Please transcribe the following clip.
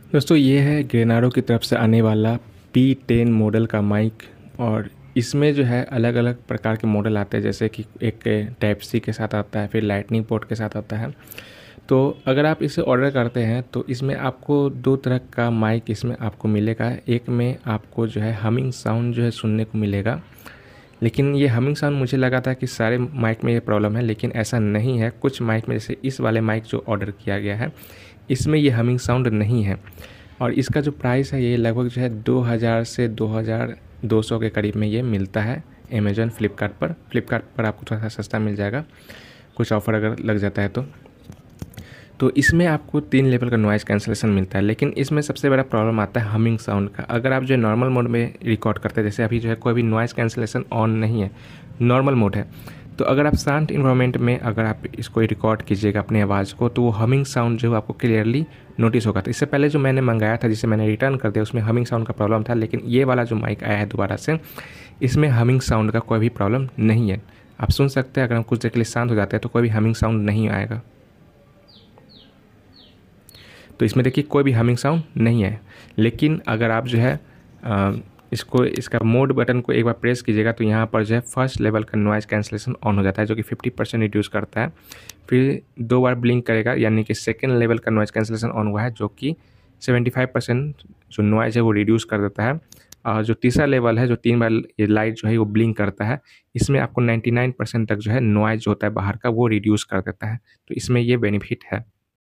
दोस्तों ये है ग्रेनाडो की तरफ से आने वाला P10 मॉडल का माइक। और इसमें जो है अलग अलग प्रकार के मॉडल आते हैं, जैसे कि एक टाइप सी के साथ आता है, फिर लाइटनिंग पोर्ट के साथ आता है। तो अगर आप इसे ऑर्डर करते हैं तो इसमें आपको दो तरह का माइक इसमें आपको मिलेगा। एक में आपको जो है हमिंग साउंड जो है सुनने को मिलेगा, लेकिन ये हमिंग साउंड मुझे लगा था कि सारे माइक में ये प्रॉब्लम है, लेकिन ऐसा नहीं है। कुछ माइक में, जैसे इस वाले माइक जो ऑर्डर किया गया है, इसमें ये हमिंग साउंड नहीं है। और इसका जो प्राइस है ये लगभग जो है 2000 से 2200 के करीब में ये मिलता है अमेज़न फ्लिपकार्ट पर आपको थोड़ा सा सस्ता मिल जाएगा, कुछ ऑफ़र अगर लग जाता है तो इसमें आपको 3 लेवल का नॉइज़ कैंसलेशन मिलता है। लेकिन इसमें सबसे बड़ा प्रॉब्लम आता है हमिंग साउंड का। अगर आप जो है नॉर्मल मोड में रिकॉर्ड करते हैं, जैसे अभी जो है कोई भी नॉइज़ कैंसलेशन ऑन नहीं है, नॉर्मल मोड है, तो अगर आप शांत इन्वायरमेंट में अगर आप इसको रिकॉर्ड कीजिएगा अपनी आवाज़ को, तो वो हमिंग साउंड जो है आपको क्लियरली नोटिस होगा। तो इससे पहले जो मैंने मंगाया था, जिसे मैंने रिटर्न कर दिया, उसमें हमिंग साउंड का प्रॉब्लम था। लेकिन ये वाला जो माइक आया है दोबारा से, इसमें हमिंग साउंड का कोई भी प्रॉब्लम नहीं है। आप सुन सकते हैं, अगर हम कुछ देर के लिए शांत हो जाते हैं तो कोई भी हमिंग साउंड नहीं आएगा। तो इसमें देखिए कोई भी हमिंग साउंड नहीं है। लेकिन अगर आप जो है इसका मोड बटन को एक बार प्रेस कीजिएगा, तो यहाँ पर जो है फर्स्ट लेवल का नॉइज़ कैंसलेशन ऑन हो जाता है, जो कि 50% रिड्यूस करता है। फिर 2 बार ब्लिंक करेगा, यानी कि सेकेंड लेवल का नॉइज़ कैंसलेशन ऑन हुआ है, जो कि 75% जो नॉइज़ है वो रिड्यूस कर देता है। और जो तीसरा लेवल है, जो 3 बार ये लाइट जो है वो ब्लिंक करता है, इसमें आपको 99% तक जो है नॉइज़ जो होता है बाहर का, वो रिड्यूस कर देता है। तो इसमें ये बेनिफिट है।